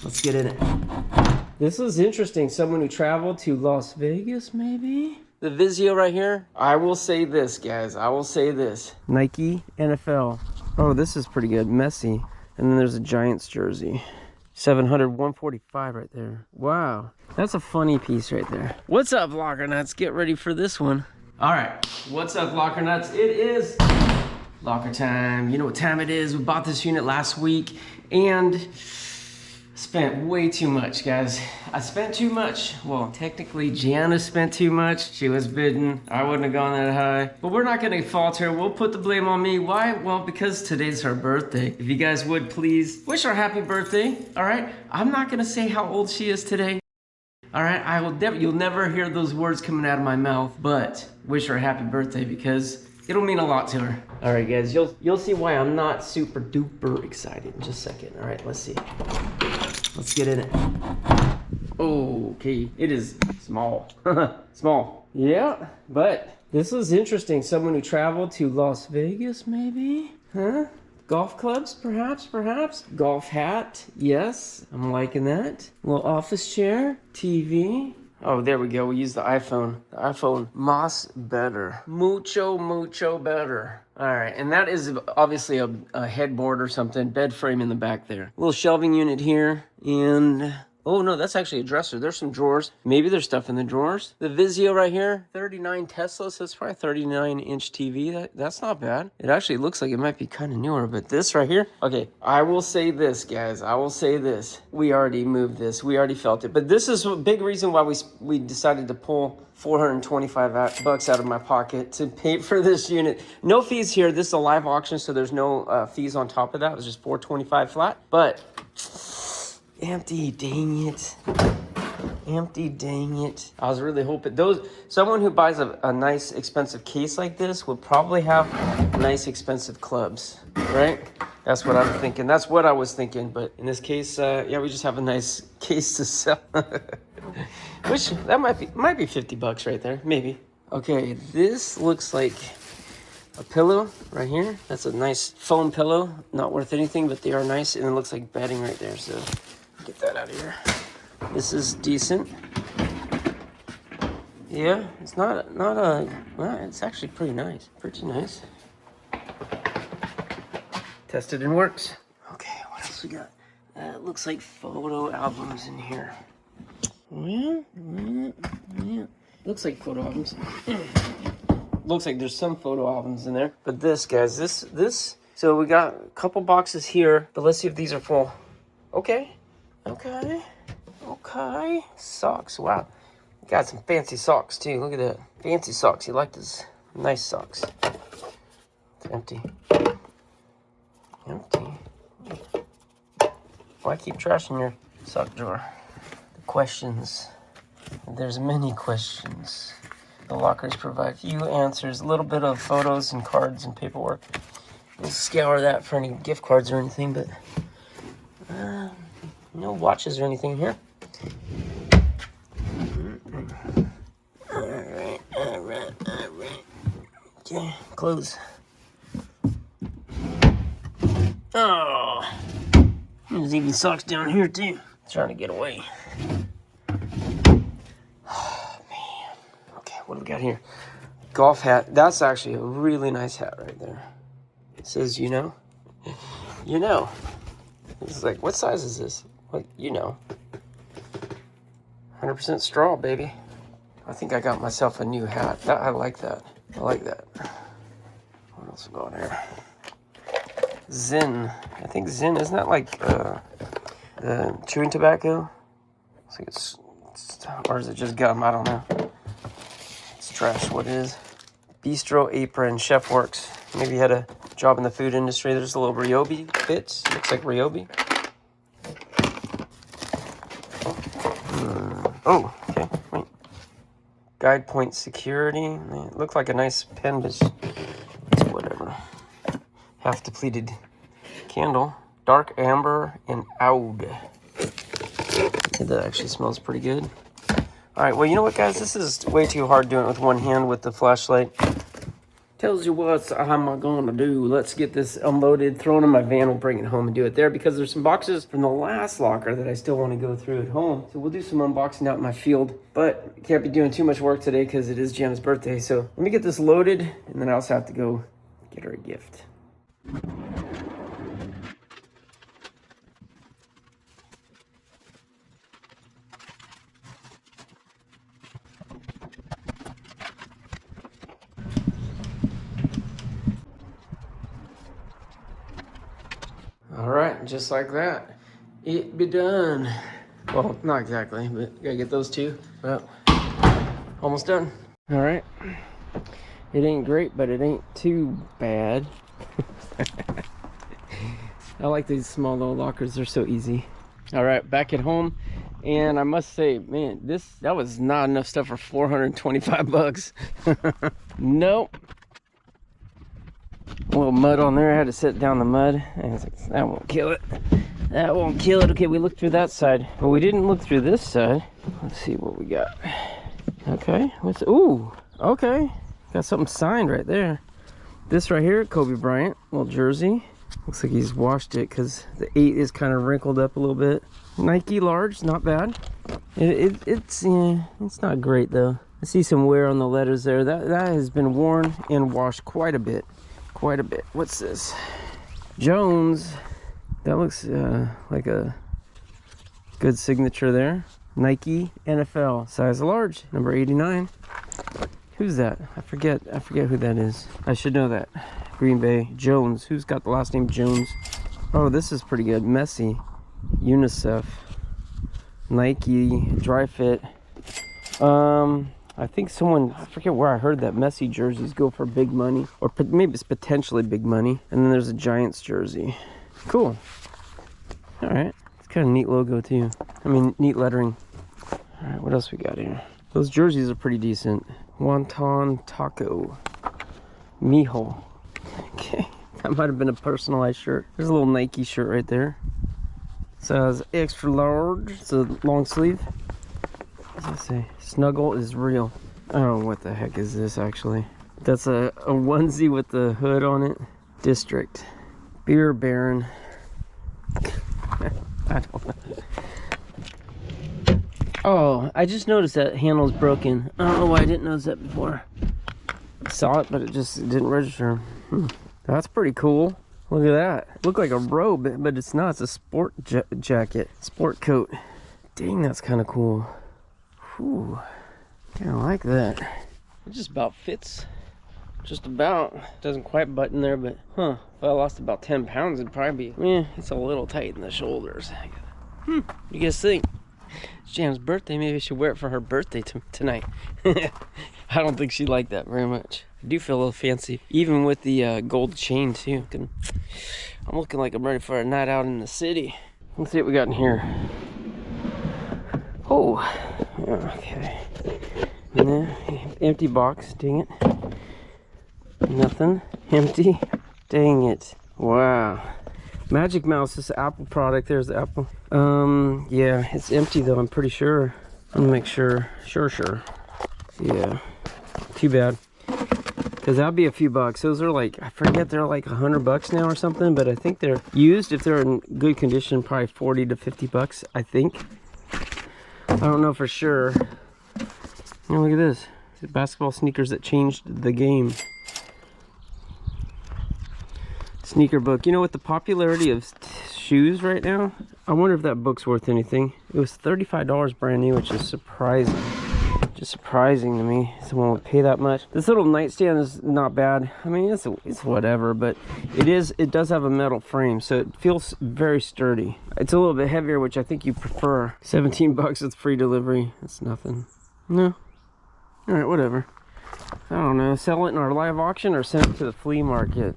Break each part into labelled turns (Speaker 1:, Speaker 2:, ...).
Speaker 1: Let's get in it. This is interesting. Someone who traveled to Las Vegas, maybe? The Vizio right here. I will say this, guys. I will say this. Nike NFL. Oh, this is pretty good. Messi. And then there's a Giants jersey. 700, 145 right there. Wow. That's a funny piece right there. What's up, Locker Nuts? Get ready for this one. All right. What's up, Locker Nuts? It is locker time. You know what time it is. We bought this unit last week and spent way too much, guys. I spent too much. Well, technically, Gianna spent too much. She was bidding. I wouldn't have gone that high. But we're not gonna fault her. We'll put the blame on me. Why? Well, because today's her birthday. If you guys would please wish her happy birthday, all right? I'm not gonna say how old she is today. All right, you'll never hear those words coming out of my mouth, but wish her a happy birthday because it'll mean a lot to her. All right, guys, you'll see why I'm not super duper excited in just a second. All right, let's see. Let's get in it. Okay, it is small. Small. Yeah, but this is interesting. Someone who traveled to Las Vegas, maybe? Huh? Golf clubs, perhaps? Golf hat, yes, I'm liking that. Little office chair, TV. Oh, there we go, we use the iPhone. The iPhone, más better. Mucho better. All right, and that is obviously a headboard or something, bed frame in the back there. Little shelving unit here, and oh no, that's actually a dresser. There's some drawers. Maybe there's stuff in the drawers. The Vizio right here, 39 Tesla, so it's probably 39-inch TV. That's not bad. It actually looks like it might be kind of newer, but this right here, okay, I will say this, guys. I will say this. We already moved this. We already felt it. But this is a big reason why we decided to pull $425 out of my pocket to pay for this unit. No fees here. This is a live auction, so there's no fees on top of that. It was just $425 flat. But empty, dang it. Empty, dang it. I was really hoping someone who buys a nice expensive case like this would probably have nice expensive clubs, right? That's what I'm thinking. That's what I was thinking. But in this case, yeah, we just have a nice case to sell. Which that might be $50 right there, maybe. Okay, this looks like a pillow right here. That's a nice foam pillow. Not worth anything, but they are nice. And it looks like bedding right there. So get that out of here. This is decent. Yeah, it's well, it's actually pretty nice. Pretty nice. Tested and works. Okay, what else we got? It looks like photo albums in here. Yeah. Looks like photo albums. Looks like there's some photo albums in there. But this, guys, this. So we got a couple boxes here, but let's see if these are full. Okay. Socks, wow. Got some fancy socks too. Look at that. Fancy socks. You like this? Nice socks. It's empty. Why keep trashing your sock drawer? The questions. There's many questions. The lockers provide few answers, a little bit of photos and cards and paperwork. We'll scour that for any gift cards or anything, but no watches or anything here. All right. Okay, close. Oh, there's even socks down here too. Trying to get away. Oh, man. Okay, what do we got here? Golf hat. That's actually a really nice hat right there. It says, you know. It's like, what size is this? What, 100% straw, baby. I think I got myself a new hat. I like that. What else we got here? Zyn. I think Zyn, isn't that like the chewing tobacco? I think it's, or is it just gum? I don't know. It's trash. What is? Bistro Apron, Chef Works. Maybe you had a job in the food industry. There's a little Ryobi bits. Looks like Ryobi. Oh, okay. Wait. Guide Point Security. It looked like a nice pen, but it's whatever. Half depleted candle. Dark amber and oud. That actually smells pretty good. All right, well, you know what, guys? This is way too hard doing it with one hand with the flashlight. Tells you what I'm gonna do. Let's get this unloaded, thrown in my van. We'll bring it home and do it there because there's some boxes from the last locker that I still want to go through at home. So we'll do some unboxing out in my field, but can't be doing too much work today because it is Jen's birthday. So let me get this loaded, and then I also have to go get her a gift. All right, just like that, it be done. Well, not exactly, but gotta get those two. Well, almost done. All right, it ain't great, but it ain't too bad. I like these small little lockers, they're so easy. All right, back at home, and I must say, man, that was not enough stuff for 425 bucks. Nope. A little mud on there. I had to set down the mud, and I was like, that won't kill it. That won't kill it. Okay, we looked through that side, but we didn't look through this side. Let's see what we got. Okay, ooh, okay. Got something signed right there. This right here, Kobe Bryant, little jersey. Looks like he's washed it because the 8 is kind of wrinkled up a little bit. Nike large, not bad. It's not great though. I see some wear on the letters there. That has been worn and washed quite a bit. Quite a bit. What's this? Jones. That looks like a good signature there. Nike NFL, size large, number 89. Who's that? I forget who that is. I should know that. Green Bay. Jones. Who's got the last name Jones? Oh, this is pretty good. Messi. UNICEF. Nike. Dry Fit. I think I forget where I heard that Messi jerseys go for big money, or maybe it's potentially big money. And then there's a Giants jersey. Cool. All right. It's kind of neat logo too. I mean, neat lettering. All right, what else we got here? Those jerseys are pretty decent. Wonton Taco. Mijo. Okay. That might have been a personalized shirt. There's a little Nike shirt right there. Says extra large. It's a long sleeve. What does it say? Snuggle is real. I don't know what the heck is this actually. That's a onesie with the hood on it. District. Beer Baron. I don't know. Oh, I just noticed that handle's broken. I don't know why I didn't notice that before. I saw it, but it didn't register. That's pretty cool. Look at that. Looked like a robe, but it's not. It's a sport jacket. Sport coat. Dang, that's kind of cool. Whew, kind of like that. It just about fits. Just about. Doesn't quite button there, but if I lost about 10 pounds, it'd probably be, it's a little tight in the shoulders. What do you guys think? It's Jan's birthday. Maybe I should wear it for her birthday tonight. I don't think she'd like that very much. I do feel a little fancy, even with the gold chain too. I'm looking like I'm ready for a night out in the city. Let's see what we got in here. Oh, okay. Empty box, dang it. Nothing, empty. Dang it. Wow. Magic Mouse, this Apple product. There's the Apple. Yeah, it's empty though, I'm pretty sure. I'm gonna make sure. Sure. Yeah. Too bad. Because that'd be a few bucks. Those are like, I forget, they're like $100 now or something, but I think they're used, if they're in good condition, probably 40 to 50 bucks, I think. I don't know for sure. Oh, look at this. These basketball sneakers that changed the game. Sneaker book. You know, with the popularity of shoes right now, I wonder if that book's worth anything. It was $35 brand new, which is surprising. Just surprising to me someone would pay that much. This little nightstand is not bad. I mean, it's whatever, but it does have a metal frame, so it feels very sturdy. It's a little bit heavier, which I think you prefer. 17 bucks with free delivery. That's nothing. No. All right, whatever. I don't know. Sell it in our live auction or send it to the flea market?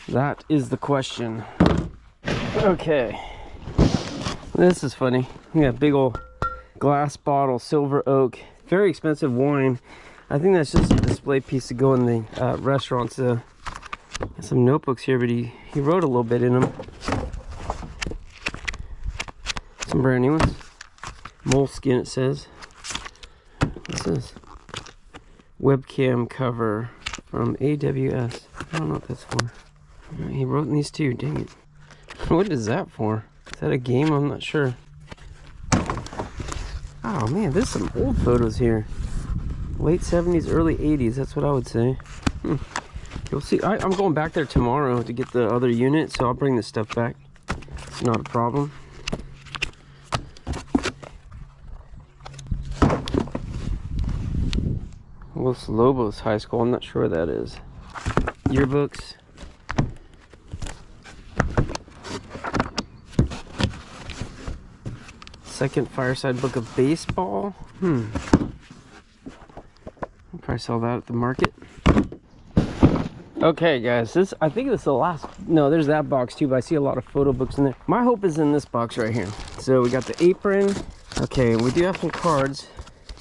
Speaker 1: That is the question. Okay. This is funny. We got a big old glass bottle, silver oak. Very expensive wine. I think that's just a display piece to go in the restaurants. Some notebooks here, but he wrote a little bit in them. Some brand new ones. Moleskin, it says. What's this? Webcam cover. from AWS. I don't know what that's for. He wrote in these too, dang it. What is that for? Is that a game? I'm not sure. Oh man, there's some old photos here. Late 70s, early 80s, that's what I would say. You'll see, I'm going back there tomorrow to get the other unit, so I'll bring this stuff back. It's not a problem. Los Lobos High School, I'm not sure where that is. Yearbooks. Second Fireside Book of Baseball. I'll probably sell that at the market. Okay guys, I think this is the last. No, there's that box too, but I see a lot of photo books in there. My hope is in this box right here. So we got the apron. Okay, we do have some cards.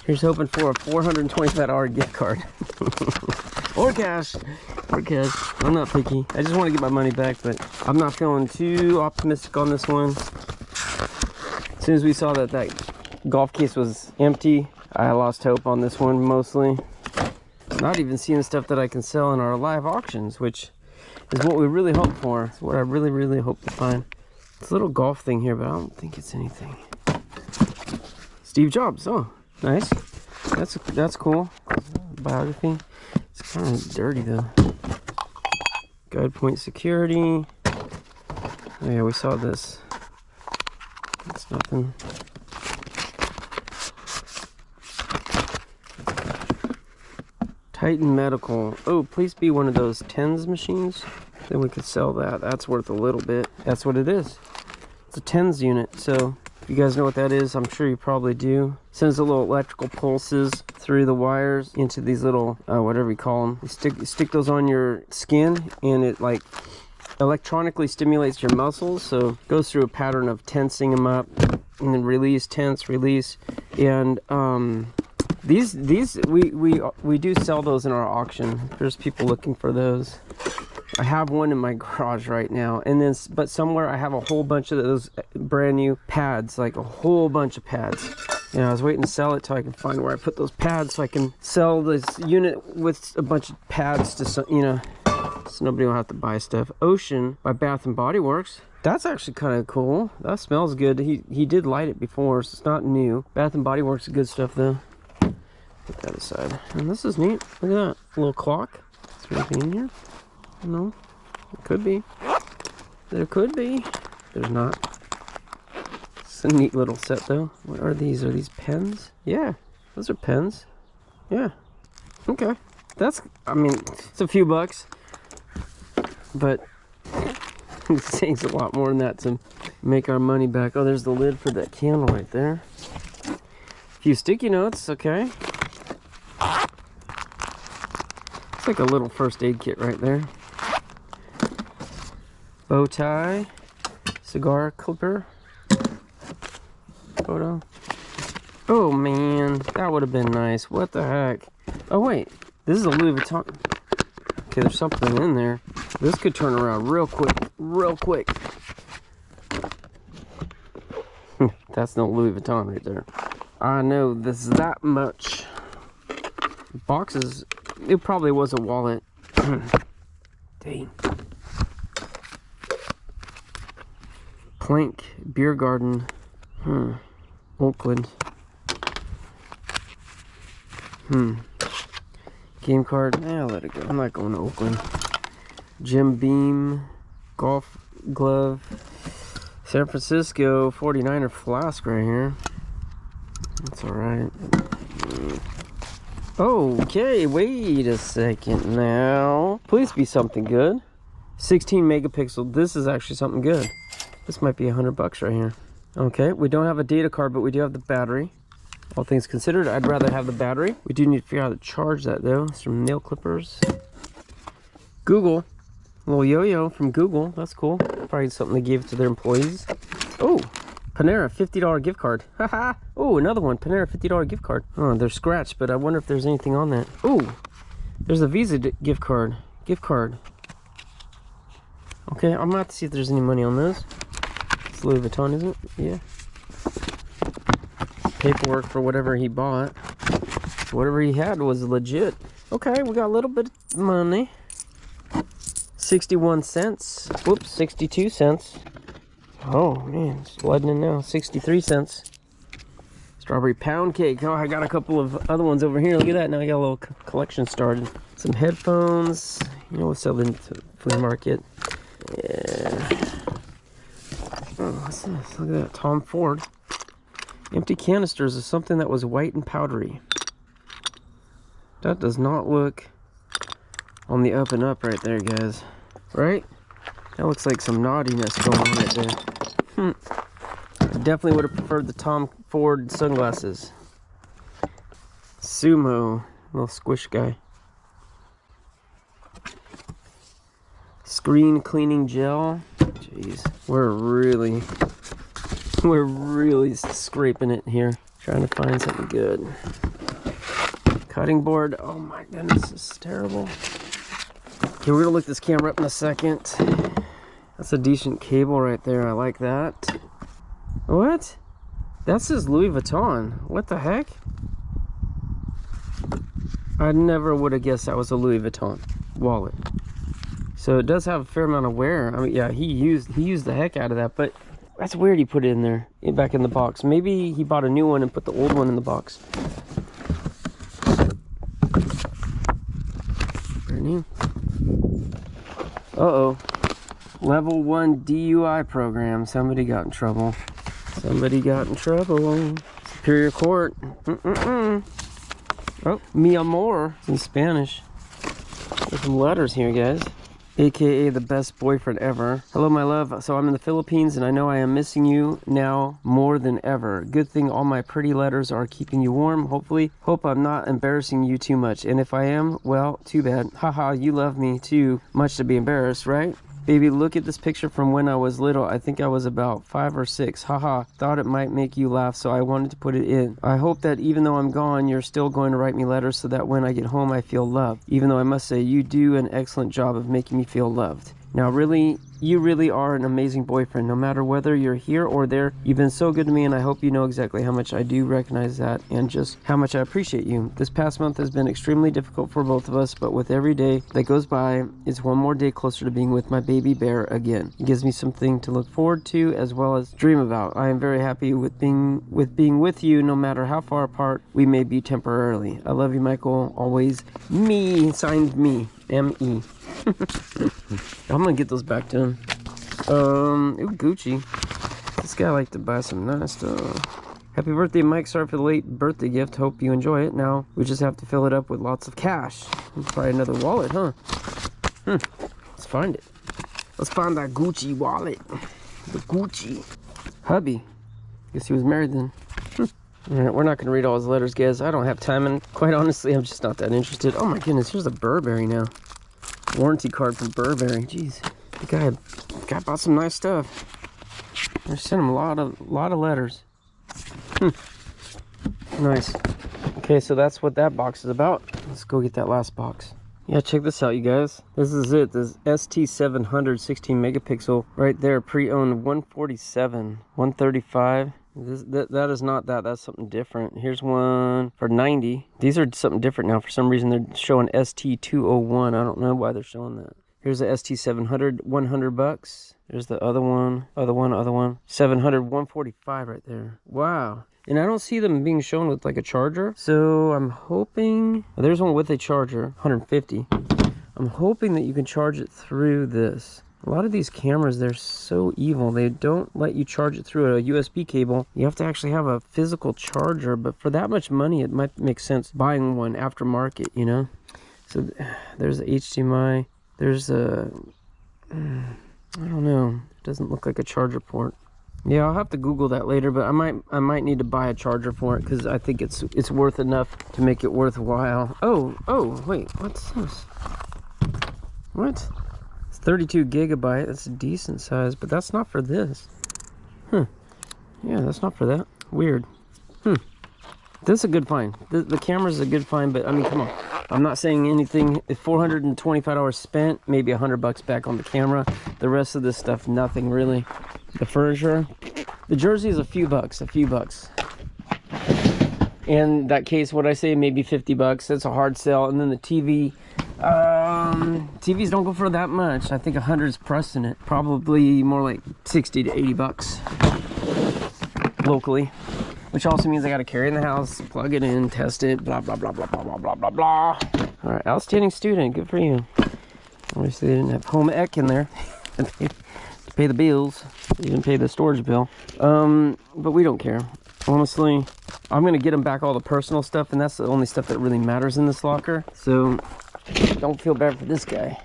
Speaker 1: Here's hoping for a $425 gift card. Or cash. Or cash. I'm not picky. I just want to get my money back, but I'm not feeling too optimistic on this one. As soon as we saw that golf case was empty, I lost hope on this one mostly. Not even seeing stuff that I can sell in our live auctions, which is what we really hope for. It's what I really, really hope to find. It's a little golf thing here, but I don't think it's anything. Steve Jobs. Oh, nice. That's cool. Biography. It's kind of dirty though. Guide point security. Oh yeah, we saw this. It's nothing. Titan Medical. Oh, please be one of those tens machines. Then we could sell that. That's worth a little bit. That's what it is. It's a tens unit. So if you guys know what that is, I'm sure you probably do. Sends a little electrical pulses through the wires into these little whatever you call them. You stick those on your skin, and it like electronically stimulates your muscles. So it goes through a pattern of tensing them up, and then release, tense, release, and these we do sell those in our auction. There's people looking for those. I have one in my garage right now, and then but somewhere I have a whole bunch of those brand new pads, like a whole bunch of pads. You know, I was waiting to sell it till I can find where I put those pads, so I can sell this unit with a bunch of pads to some, you know, so nobody will have to buy stuff. Ocean by Bath and Body Works. That's actually kind of cool. That smells good. He did light it before, so it's not new. Bath and Body Works is good stuff though. Put that aside. And this is neat. Look at that. A little clock. Is there anything in here? No. It could be. There could be. There's not. It's a neat little set though. What are these? Are these pens? Yeah. Those are pens. Yeah. Okay. That's, I mean, it's a few bucks. But it takes a lot more than that to make our money back. Oh, there's the lid for that candle right there. A few sticky notes. Okay. It's like a little first aid kit right there. Bow tie, cigar clipper, photo. Oh man, that would have been nice. What the heck? Oh wait, this is a Louis Vuitton. Okay, there's something in there. This could turn around real quick, real quick. That's no Louis Vuitton right there. I know this that much. Boxes. It probably was a wallet. Dang. Plank Beer Garden. Oakland. Game card. I'll let it go. I'm not going to Oakland. Jim Beam. Golf glove. San Francisco 49er flask right here. That's alright. Okay, wait a second now. Please be something good. 16 megapixel. This is actually something good. This might be $100 right here. Okay, we don't have a data card, but we do have the battery. All things considered, I'd rather have the battery. We do need to figure out how to charge that though. Some nail clippers. Google. A little yo-yo from Google. That's cool. Probably something they gave to their employees. Oh, Panera $50 gift card. Haha. Oh, another one. Panera $50 gift card. Oh, they're scratched, but I wonder if there's anything on that. Oh, there's a Visa gift card. Gift card. Okay, I'm gonna have to see if there's any money on those. It's Louis Vuitton, isn't it? Yeah. Paperwork for whatever he bought. Whatever he had was legit. Okay, we got a little bit of money. 61 cents. Whoops, 62 cents. Oh man, it's flooding in now. 63 cents. Strawberry pound cake. Oh, I got a couple of other ones over here. Look at that. Now I got a little collection started. Some headphones. You know, we'll sell them to the flea market. Yeah. Oh, what's this? Look at that. Tom Ford. Empty canisters of something that was white and powdery. That does not look on the up and up right there, guys. Right? That looks like some naughtiness going on right there. I definitely would have preferred the Tom Ford sunglasses. Sumo. Little squish guy. Screen cleaning gel. Jeez. We're really scraping it here. Trying to find something good. Cutting board. Oh my goodness, this is terrible. Okay, we're gonna look this camera up in a second. That's a decent cable right there. I like that. What? That says Louis Vuitton. What the heck? I never would have guessed that was a Louis Vuitton wallet. So it does have a fair amount of wear. I mean, yeah, he used the heck out of that, but that's weird he put it in there, back in the box. Maybe he bought a new one and put the old one in the box. Uh-oh. Level 1 DUI program. Somebody got in trouble. Somebody got in trouble. Superior Court. Oh, mi amor. It's in Spanish. There's some letters here, guys. AKA the best boyfriend ever. Hello, my love. So I'm in the Philippines and I know I am missing you now more than ever. Good thing all my pretty letters are keeping you warm, hopefully. Hope I'm not embarrassing you too much. And if I am, well, too bad. Haha, you love me too much to be embarrassed, right? Baby, look at this picture from when I was little. I think I was about 5 or 6. Haha, thought it might make you laugh, so I wanted to put it in. I hope that even though I'm gone, you're still going to write me letters so that when I get home, I feel loved. Even though I must say, you do an excellent job of making me feel loved. Now, really, you really are an amazing boyfriend. No matter whether you're here or there, you've been so good to me, and I hope you know exactly how much I do recognize that and just how much I appreciate you. This past month has been extremely difficult for both of us, but with every day that goes by, it's one more day closer to being with my baby bear again. It gives me something to look forward to as well as dream about. I am very happy with being with you, no matter how far apart we may be temporarily. I love you, Michael. Always, me. Signed, me. M-E. I'm gonna get those back to him. Ooh, Gucci. This guy liked to buy some nice stuff. Happy birthday, Mike. Sorry for the late birthday gift. Hope you enjoy it. Now we just have to fill it up with lots of cash. Probably another wallet, huh? Let's find it. Let's find that Gucci wallet. The Gucci. Hubby. Guess he was married then. Alright, we're not gonna read all his letters, guys. I don't have time, and quite honestly, I'm just not that interested. Oh my goodness, here's a Burberry now. Warranty card from Burberry. Jeez, the guy bought some nice stuff. I sent him a lot of letters. Nice. Okay, so that's what that box is about. Let's go get that last box. Yeah, check this out, you guys. This is it. This ST700 16 megapixel right there, pre-owned 147, 135. That is not that. That's something different. Here's one for 90. These are something different now. For some reason, they're showing ST201. I don't know why they're showing that. Here's the ST700, 100 bucks. There's the other one, other one. 700, 145 right there. Wow. And I don't see them being shown with like a charger. So I'm hoping, well, there's one with a charger, 150. I'm hoping that you can charge it through this. A lot of these cameras, they're so evil. They don't let you charge it through a USB cable. You have to actually have a physical charger, but for that much money, it might make sense buying one aftermarket, you know? So there's the HDMI. There's a, I don't know. It doesn't look like a charger port. Yeah, I'll have to Google that later, but I might need to buy a charger for it because I think it's worth enough to make it worthwhile. Oh, wait, what's this? What? 32 gigabyte. That's a decent size, but that's not for this. Yeah, that's not for that. Weird. This is a good find. The camera's a good find, but I mean, come on. I'm not saying anything. If $425 spent, maybe $100 back on the camera. The rest of this stuff, nothing really. The furniture, the jersey is a few bucks. And that case, what I say, maybe 50 bucks. That's a hard sell. And then the TV, TVs don't go for that much. I think 100 is pressing it. Probably more like 60 to 80 bucks locally, which also means I got to carry it in the house, plug it in, test it, blah, blah, blah, blah, blah, blah, blah, blah, blah. All right, outstanding student. Good for you. Obviously, they didn't have home ec in there to pay the bills. They didn't pay the storage bill. But we don't care. Honestly, I'm going to get them back all the personal stuff, and that's the only stuff that really matters in this locker. So don't feel bad for this guy.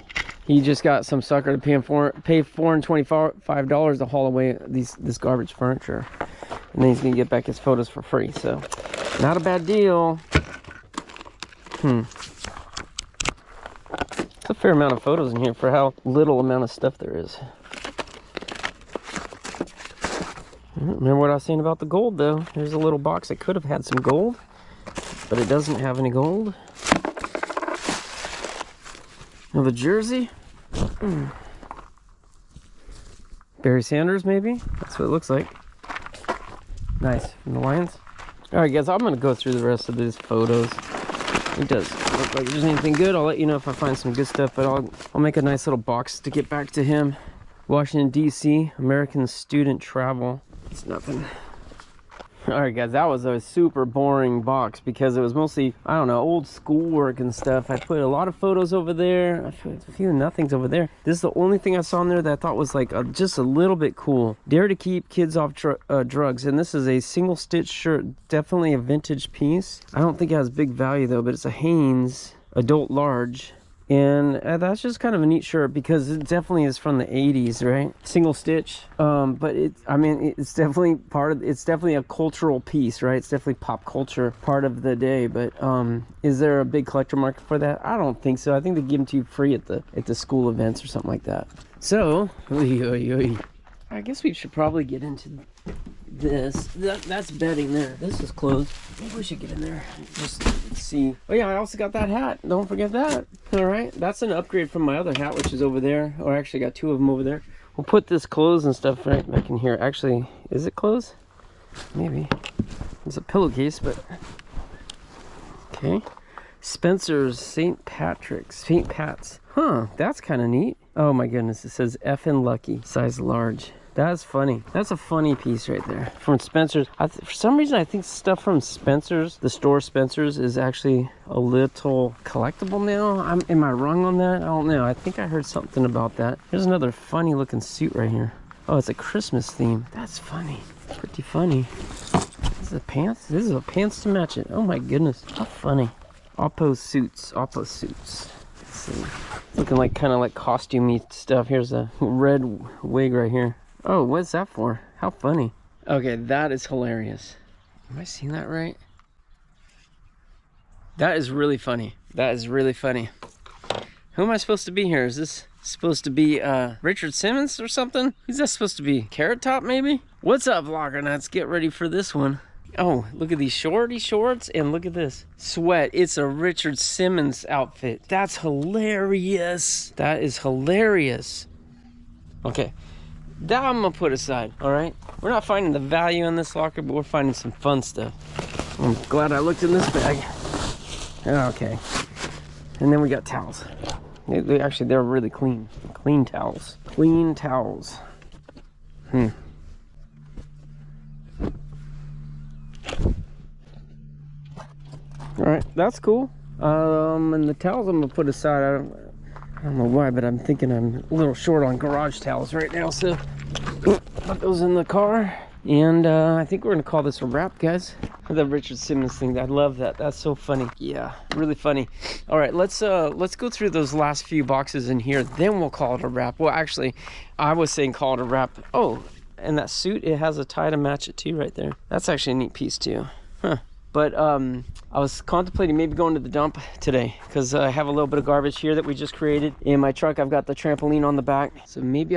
Speaker 1: He just got some sucker to pay $425 to haul away this garbage furniture. And then he's going to get back his photos for free. So not a bad deal. It's a fair amount of photos in here for how little amount of stuff there is. Remember what I was saying about the gold, though. There's a little box that could have had some gold, but it doesn't have any gold. Now the jersey. Barry Sanders, maybe? That's what it looks like. Nice. From the Lions. Alright, guys, I'm going to go through the rest of these photos. It does look like there's anything good. I'll let you know if I find some good stuff, but I'll make a nice little box to get back to him. Washington, D.C., American Student Travel. It's nothing. Alright guys, that was a super boring box because it was mostly, I don't know, old schoolwork and stuff. I put a lot of photos over there. I put a few nothings over there. This is the only thing I saw in there that I thought was like just a little bit cool. Dare to keep kids off drugs. And this is a single stitch shirt. Definitely a vintage piece. I don't think it has big value though, but it's a Hanes adult large. And that's just kind of a neat shirt because it definitely is from the 80s, right? Single stitch. But it's definitely it's definitely a cultural piece, right? It's definitely pop culture part of the day. But is there a big collector market for that? I don't think so. I think they give them to you free at the school events or something like that. So, I guess we should probably get into this. That's bedding there. This is closed. Maybe we should get in there. Just see. Oh yeah, I also got that hat. Don't forget that. All right, that's an upgrade from my other hat, which is over there. Or actually, I got two of them over there. We'll put this clothes and stuff right back in here. Actually, is it clothes? Maybe. It's a pillowcase, but okay. Spencer's St. Patrick's, St. Pat's. Huh, that's kind of neat. Oh my goodness, it says Effin' Lucky, size large. That's funny. That's a funny piece right there. From Spencer's. For some reason, I think stuff from Spencer's, the store Spencer's, is actually a little collectible now. Am I wrong on that? I don't know. I think I heard something about that. There's another funny looking suit right here. Oh, it's a Christmas theme. That's funny. Pretty funny. This is a pants? This is a pants to match it. Oh my goodness. How funny. Oppo suits. Oppo suits. Let's see. Looking like kind of like costumey stuff. Here's a red wig right here. Oh, what's that for? How funny. Okay, that is hilarious. Am I seeing that right? That is really funny. That is really funny. Who am I supposed to be here? Is this supposed to be Richard Simmons or something? Who's that supposed to be? Carrot Top maybe? What's up, vlogger nuts? Get ready for this one. Oh, look at these shorty shorts and look at this. Sweat. It's a Richard Simmons outfit. That's hilarious. That is hilarious. Okay. That I'm gonna put aside, all right? We're not finding the value in this locker, but we're finding some fun stuff. I'm glad I looked in this bag. Okay. And then we got towels. They're really clean. Clean towels. Clean towels. All right, that's cool. And the towels I'm gonna put aside. I don't know why, but I'm thinking I'm a little short on garage towels right now, so put those in the car. And I think we're gonna call this a wrap, guys. The Richard Simmons thing, I love that. That's so funny. Yeah, really funny. All right, let's go through those last few boxes in here. Then we'll call it a wrap. Well, actually, I was saying call it a wrap. Oh, and that suit, it has a tie to match it too, right there. That's actually a neat piece too. Huh. But I was contemplating maybe going to the dump today because I have a little bit of garbage here that we just created. In my truck, I've got the trampoline on the back. So maybe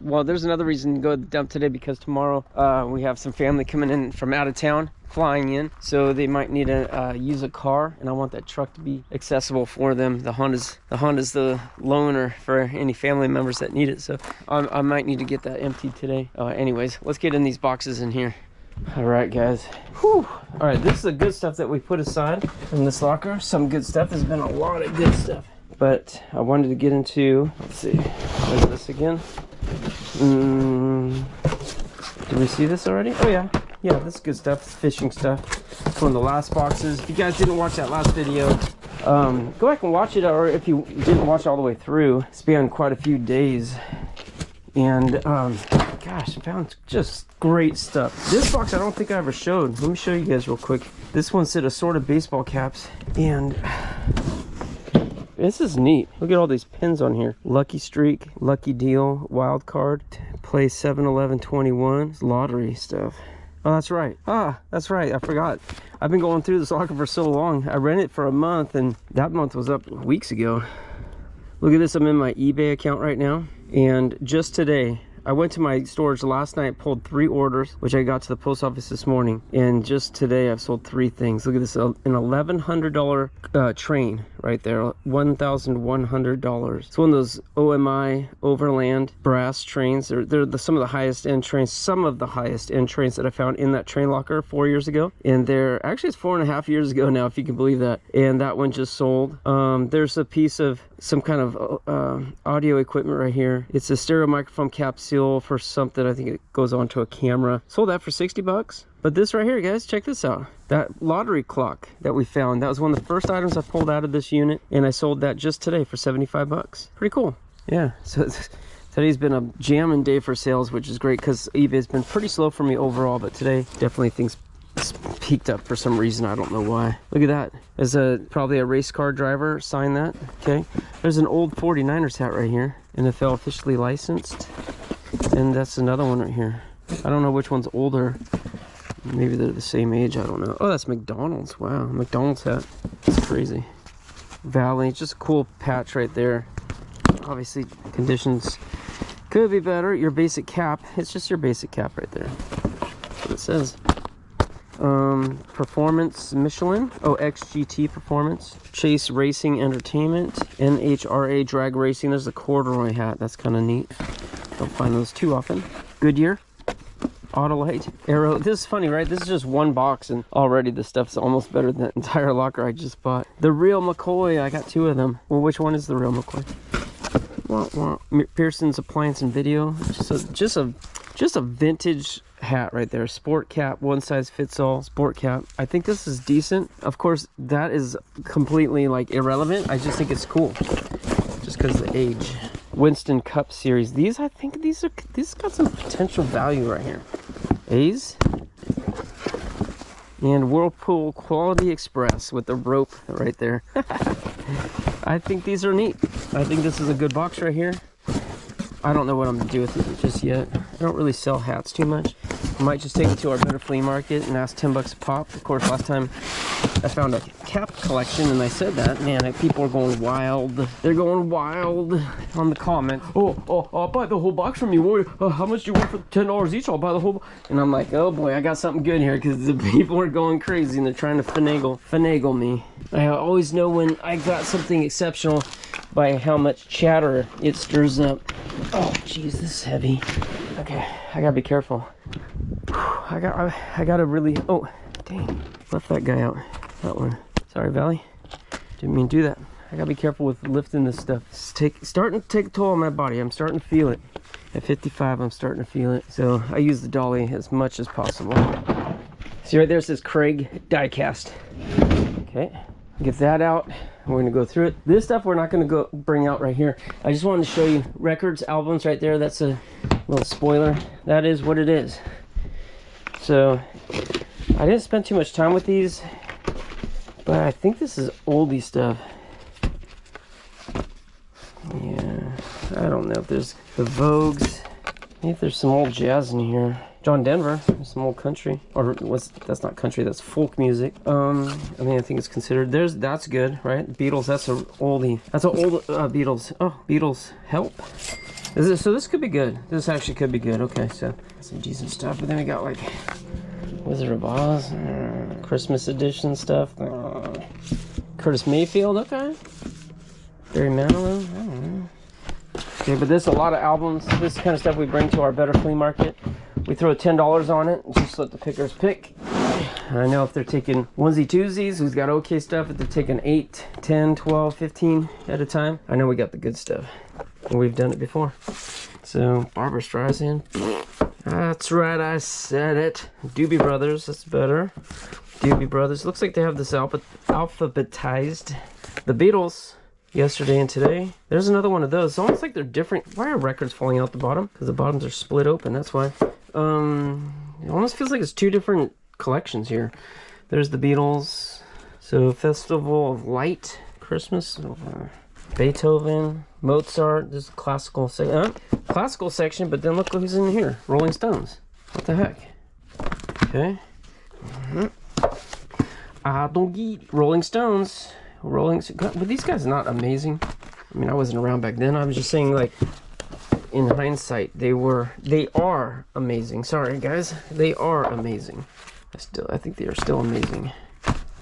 Speaker 1: well, there's another reason to go to the dump today because tomorrow we have some family coming in from out of town, flying in. So they might need to use a car, and I want that truck to be accessible for them. The Honda's the loaner for any family members that need it. So I might need to get that emptied today. Anyways, let's get in these boxes in here. All right, guys. Whew. All right, this is the good stuff that we put aside from this locker. Some good stuff. There's been a lot of good stuff. But I wanted to get into, let's see, what is this again? Did we see this already? Oh yeah. Yeah, this is good stuff. It's fishing stuff. It's one of the last boxes. If you guys didn't watch that last video, go back and watch it, or if you didn't watch it all the way through, it's been quite a few days. And gosh, I found just great stuff. This box I don't think I ever showed. Let me show you guys real quick. This one said assorted baseball caps, and this is neat. Look at all these pins on here. Lucky Streak, Lucky Deal, Wild Card, Play 7-11-21, lottery stuff. Oh, that's right. Ah, that's right. I forgot. I've been going through this locker for so long. I rented it for a month, and that month was up weeks ago. Look at this. I'm in my eBay account right now, and just today, I went to my storage last night, pulled 3 orders, which I got to the post office this morning, and just today I've sold 3 things. Look at this, an $1,100 train right there, $1,100. It's one of those OMI Overland brass trains. They're some of the highest end trains, that I found in that train locker 4 years ago, and actually it's 4.5 years ago now, if you can believe that, and that one just sold. There's a piece of some kind of audio equipment right here. It's a stereo microphone capsule for something. I think it goes onto a camera. Sold that for 60 bucks. But this right here, guys, check this out. That lottery clock that we found, that was one of the first items I pulled out of this unit, and I sold that just today for 75 bucks. Pretty cool. Yeah, so today's been a jamming day for sales, which is great because eBay's been pretty slow for me overall, but today definitely things peaked up for some reason. I don't know why. Look at that. There's probably a race car driver signed that. Okay. There's an old 49ers hat right here. NFL officially licensed. And that's another one right here. I don't know which one's older. Maybe they're the same age. I don't know. Oh, that's McDonald's. Wow. McDonald's hat. That's crazy. Valley. Just a cool patch right there. Obviously, conditions could be better. Your basic cap. It's just your basic cap right there. That's what it says. Performance Michelin, XGT Performance, Chase Racing Entertainment, NHRA Drag Racing. There's a corduroy hat. That's kind of neat. Don't find those too often. Goodyear, Autolite, Arrow. This is funny, right? This is just one box, and already the stuff's almost better than the entire locker I just bought. The real McCoy. I got 2 of them. Well, which one is the real McCoy? Pearson's Appliance and Video. Just a vintage hat right there. Sport cap, one size fits all sport cap. I think this is decent. Of course, that is completely like irrelevant. I just think it's cool, just because of the age. Winston Cup series. These, I think these got some potential value right here. A's and Whirlpool Quality Express with the rope right there. I think these are neat. I think this is a good box right here. I don't know what I'm gonna do with it just yet. I don't really sell hats too much. I might just take it to our better flea market and ask 10 bucks a pop. Of course, last time I found a cap collection and I said that, man, people are going wild. They're going wild on the comments. Oh, I'll buy the whole box from you. How much do you want for $10 each? I'll buy the whole. And I'm like, oh boy, I got something good here, because the people are going crazy and they're trying to finagle me. I always know when I got something exceptional by how much chatter it stirs up. Oh, jeez, this is heavy. Okay, I gotta be careful. I gotta really. Oh, dang, left that guy out. That one. Sorry, Valley. Didn't mean to do that. I gotta be careful with lifting this stuff. It's starting to take a toll on my body. I'm starting to feel it. At 55, I'm starting to feel it. So I use the dolly as much as possible. See right there, it says Craig Diecast. Okay, get that out. We're gonna go through it. This stuff we're not gonna bring out right here. I just wanted to show you records, albums right there. That's a little spoiler. That is what it is. So I didn't spend too much time with these, but I think this is oldie stuff. Yeah, I don't know if there's the Vogues. Maybe there's some old jazz in here. John Denver, some old country, or that's not country, that's folk music. I mean, I think it's considered. That's good, right? Beatles, that's an oldie. That's an old Beatles. Oh, Beatles, Help. So this could be good. This actually could be good. Okay, so some decent stuff. But then we got like Wizard of Oz, Christmas edition stuff. Curtis Mayfield, okay. Barry Manilow, I don't know. Okay, but there's a lot of albums. This kind of stuff we bring to our better flea market. We throw $10 on it and just let the pickers pick. I know if they're taking onesie twosies, who's got okay stuff, if they're taking 8, 10, 12, 15 at a time, I know we got the good stuff. And we've done it before. So, Barbra Streisand. That's right, I said it. Doobie Brothers, that's better. Doobie Brothers. Looks like they have this alphabetized. The Beatles, yesterday and today. There's another one of those. It's almost like they're different. Why are records falling out the bottom? Because the bottoms are split open, that's why. It almost feels like it's two different collections here. There's the Beatles. So, Festival of Light, Christmas, Beethoven, Mozart. This is classical section, but then look who's in here. Rolling Stones. What the heck? Okay. I don't get Rolling Stones. But these guys are not amazing. I mean, I wasn't around back then. I was just saying, like, in hindsight, they are amazing. Sorry, guys. They are amazing. I think they are still amazing.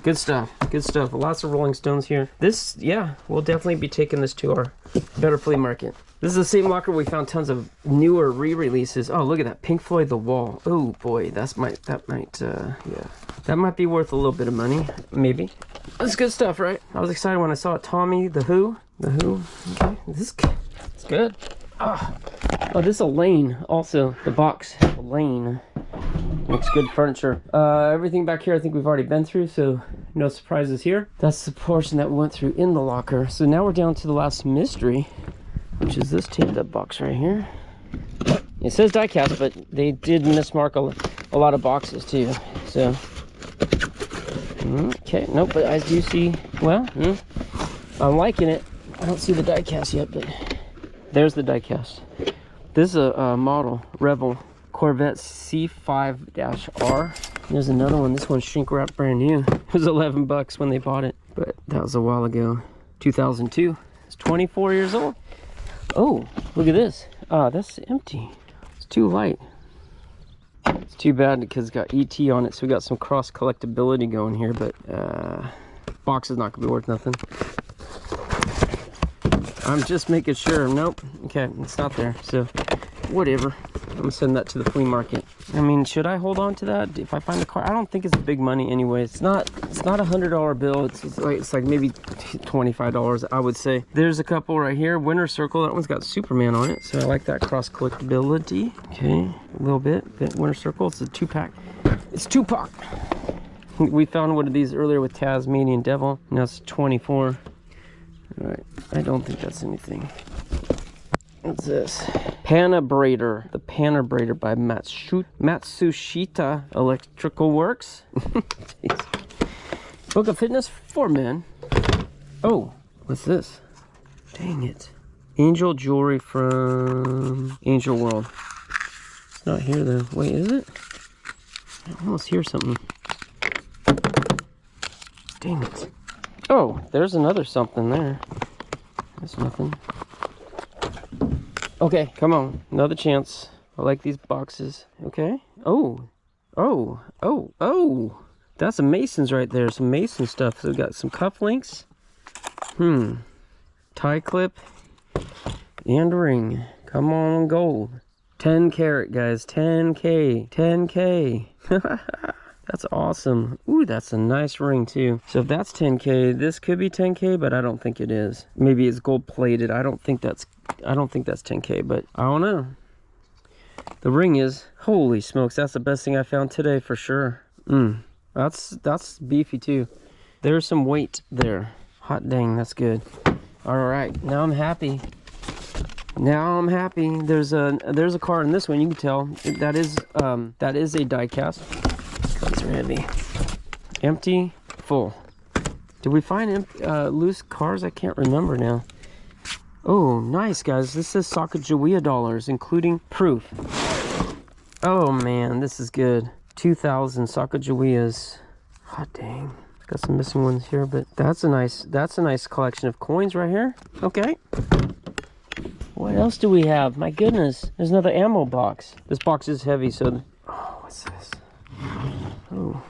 Speaker 1: Good stuff. Good stuff. Lots of Rolling Stones here. This, yeah, we'll definitely be taking this to our better flea market. This is the same locker we found tons of newer re-releases. Oh, look at that. Pink Floyd, The Wall. Oh, boy. That might, yeah. That might be worth a little bit of money. Maybe. That's good stuff, right? I was excited when I saw it. Tommy, The Who. Okay. This is good. Oh, this is a Lane also. The box. Lane. Makes good furniture. Everything back here I think we've already been through, so no surprises here. That's the portion that we went through in the locker. So now we're down to the last mystery, which is this taped up box right here. It says diecast, but they did mismark a lot of boxes too. So, okay, nope, but I do see, well, I'm liking it. I don't see the diecast yet, but there's the diecast. This is a model, Revel. Corvette C5-R. There's another one. This one's shrink wrapped brand new. It was 11 bucks when they bought it, but that was a while ago. 2002. It's 24 years old. Oh, look at this. That's empty. It's too light. It's too bad because it's got ET on it, so we got some cross collectability going here, but box is not gonna be worth nothing. I'm just making sure. Nope. Okay, it's not there. So whatever. I'm gonna send that to the flea market. I mean, should I hold on to that if I find the car? I don't think it's big money anyway. It's not a $100 bill. It's like maybe $25, I would say. There's a couple right here. Winter Circle. That one's got Superman on it, so I like that cross collectability. Okay, a little bit. Winter Circle. It's a 2-pack. It's Tupac. We found one of these earlier with Tasmanian Devil. Now it's 24. All right. I don't think that's anything. What's this? Panabrator. The Panabrator by Matsushita Electrical Works. Book of Fitness for Men. Oh, what's this? Dang it. Angel jewelry from Angel World. It's not here though. Wait, is it? I almost hear something. Dang it. Oh, there's another something there. That's nothing. Okay, come on. Another chance. I like these boxes. Okay. Oh. That's some Masons right there. Some Mason stuff. So we got some cufflinks. Tie clip. And ring. Come on, gold. 10 karat, guys. 10K. 10K. That's awesome. Ooh, that's a nice ring too. So if that's 10K, this could be 10K, but I don't think it is. Maybe it's gold plated. I don't think that's 10K, but I don't know. The ring is, holy smokes, that's the best thing I found today for sure. That's beefy too. There's some weight there. Hot dang, that's good. All right, now I'm happy. Now I'm happy. There's a car in this one. You can tell that is a die cast. These are heavy. Empty, full. Did we find loose cars? I can't remember now. Oh, nice, guys. This says Sacagawea dollars, including proof. Oh, man, this is good. 2,000 Sacagaweas. Hot dang. Got some missing ones here, but that's a nice collection of coins right here. Okay. What else do we have? My goodness. There's another ammo box. This box is heavy, so... Oh, what's this? Oh.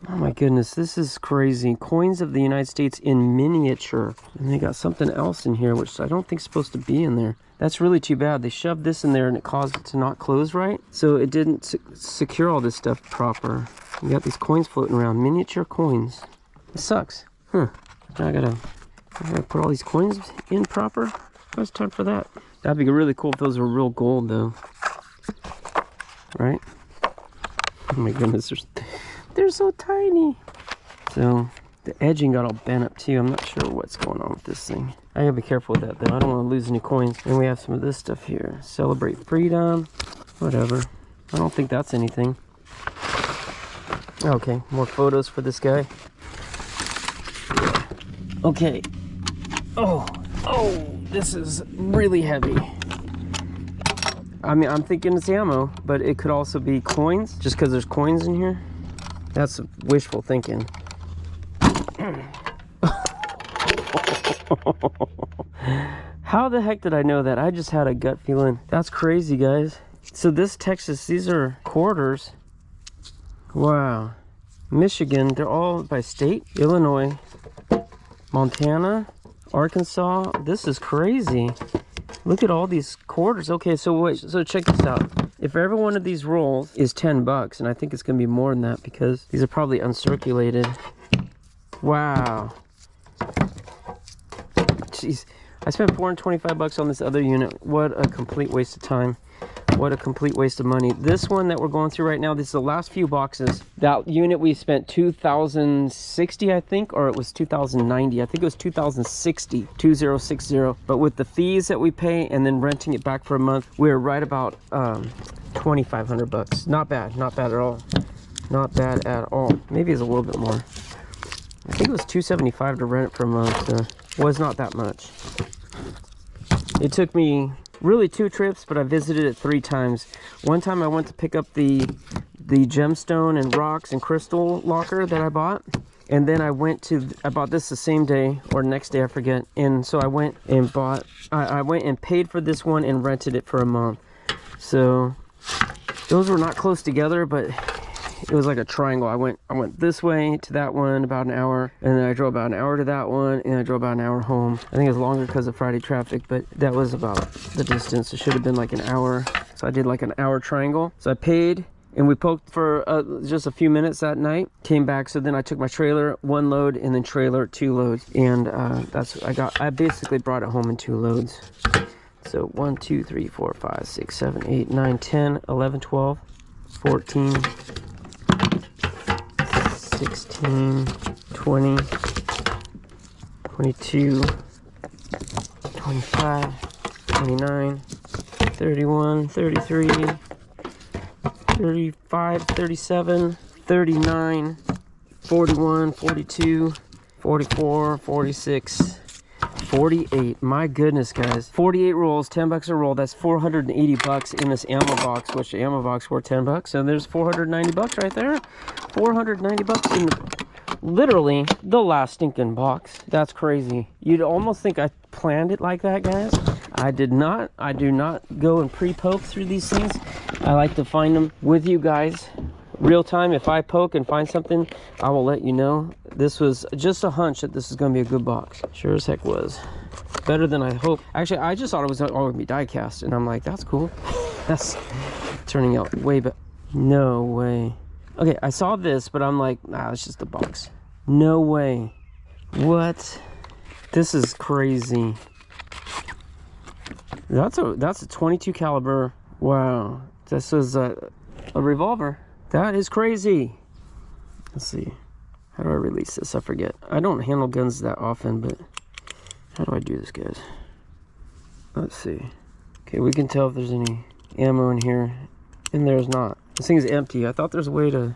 Speaker 1: Oh my goodness, this is crazy. Coins of the United States in miniature. And they got something else in here, which I don't think is supposed to be in there. That's really too bad. They shoved this in there and it caused it to not close right. So it didn't secure all this stuff proper. You got these coins floating around, miniature coins. It sucks. Huh. Now I gotta put all these coins in proper. It's time for that. That'd be really cool if those were real gold though. Right? Oh my goodness, they're so tiny. So the edging got all bent up too. I'm not sure what's going on with this thing. I gotta be careful with that though. I don't want to lose any coins. And we have some of this stuff here. Celebrate freedom. Whatever. I don't think that's anything. Okay, more photos for this guy. Okay. Oh, this is really heavy. I mean, I'm thinking it's ammo, but it could also be coins, just because there's coins in here. That's wishful thinking. How the heck did I know that? I just had a gut feeling. That's crazy, guys. So this Texas, these are quarters. Wow. Michigan, they're all by state. Illinois, Montana, Arkansas. This is crazy. Look at all these quarters. Okay, so wait, so check this out. If every one of these rolls is 10 bucks, and I think it's gonna be more than that because these are probably uncirculated. Wow. Jeez, I spent 425 bucks on this other unit. What a complete waste of time. What a complete waste of money. This one that we're going through right now, this is the last few boxes. That unit we spent 2,060, I think, or it was 2,090. I think it was 2,060, 2060. But with the fees that we pay and then renting it back for a month, we're right about 2,500 bucks. Not bad, not bad at all. Not bad at all. Maybe it's a little bit more. I think it was 275 to rent it for a month. So was not that much. It took me really 2 trips, but I visited it 3 times. One time I went to pick up the gemstone and rocks and crystal locker that I bought, and then I bought this the same day or next day, I forget. And so I went and bought, I went and paid for this one and rented it for a month. So those were not close together, but it was like a triangle. I went this way to that one about an hour, and then I drove about an hour to that one, and I drove about an hour home. I think it was longer because of Friday traffic, but that was about the distance. It should have been like an hour. So I did like an hour triangle. So I paid, and we poked for just a few minutes that night. Came back, so then I took my trailer, 1 load, and then trailer, 2 loads, and that's what I got. I basically brought it home in 2 loads. So 1, 2, 3, 4, 5, 6, 7, 8, 9, 10, 11, 12, 14, 16, 20, 22, 25, 29, 31, 33, 35, 37, 39, 41, 42, 44, 46, 48. My goodness, guys. 48 rolls, 10 bucks a roll. That's 480 bucks in this ammo box, which the ammo box were 10 bucks. And there's 490 bucks right there. 490 bucks in literally the last stinking box. That's crazy. You'd almost think I planned it like that, guys. I did not. I do not go and pre-poke through these things. I like to find them with you guys real time. If I poke and find something, I will let you know. This was just a hunch that this is going to be a good box. Sure as heck was. Better than I hoped. Actually, I just thought it was all going to be die cast, and I'm like, that's cool. That's turning out way better. No way. Okay, I saw this, but I'm like, nah, it's just a box. No way. What? This is crazy. That's a 22 caliber. Wow. This is a revolver. That is crazy. Let's see. How do I release this? I forget. I don't handle guns that often, but how do I do this, guys? Let's see. Okay, we can tell if there's any ammo in here, and there's not. This thing is empty. I thought there's a way to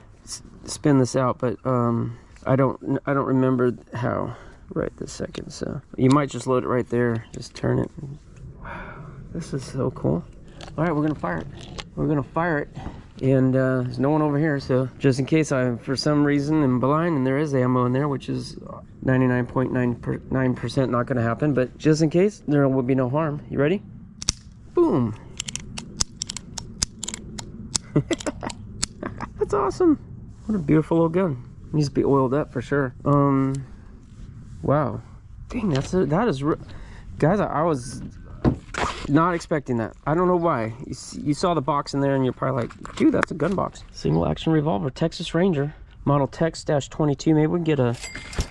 Speaker 1: spin this out, but I don't remember how right this second. So you might just load it right there. Just turn it. Wow, this is so cool. All right, we're gonna fire it. We're gonna fire it. And there's no one over here, so just in case I, for some reason, am blind and there is ammo in there, which is 99.9% not going to happen, but just in case, there will be no harm. You ready? Boom! That's awesome! What a beautiful little gun. Needs to be oiled up for sure. Wow. Dang, that is guys, I was not expecting that. I don't know why. You saw the box in there and you're probably like, dude, that's a gun box. Single action revolver, Texas Ranger, model Tex-22. Maybe we can get a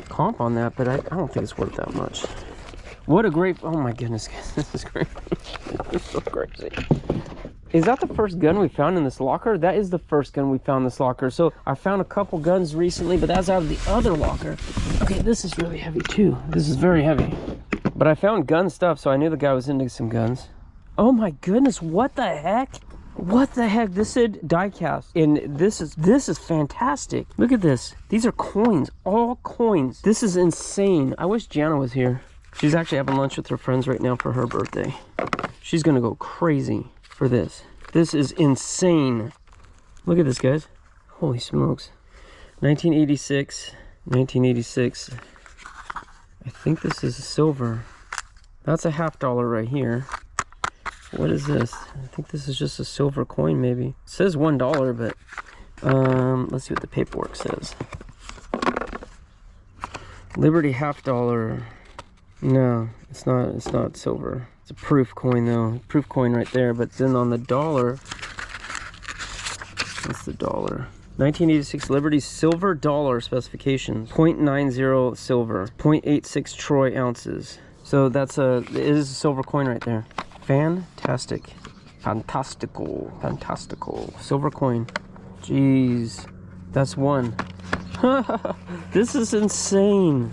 Speaker 1: comp on that, but I don't think it's worth that much. What a great, oh my goodness, guys, this is great. This is so crazy. Is that the first gun we found in this locker? That is the first gun we found in this locker. So I found a couple guns recently, but that's out of the other locker. Okay, this is really heavy too. This is very heavy. But I found gun stuff, so I knew the guy was into some guns. Oh my goodness, what the heck? What the heck? This said die cast, and this is fantastic. Look at this. These are coins, all coins. This is insane. I wish Jana was here. She's actually having lunch with her friends right now for her birthday. She's gonna go crazy for this. This is insane. Look at this, guys. Holy smokes. 1986. 1986. I think this is silver. That's a $50 right here. What is this? I think this is just a silver coin, maybe. It says $1, but let's see what the paperwork says. Liberty $50. No, it's not silver. It's a proof coin though. Proof coin right there, but then on the dollar, what's the dollar? 1986 Liberty silver dollar specifications. 0.90 silver, 0.86 troy ounces. So it is a silver coin right there. Fantastic. Fantastical. Fantastical. Silver coin. Jeez. That's one. This is insane.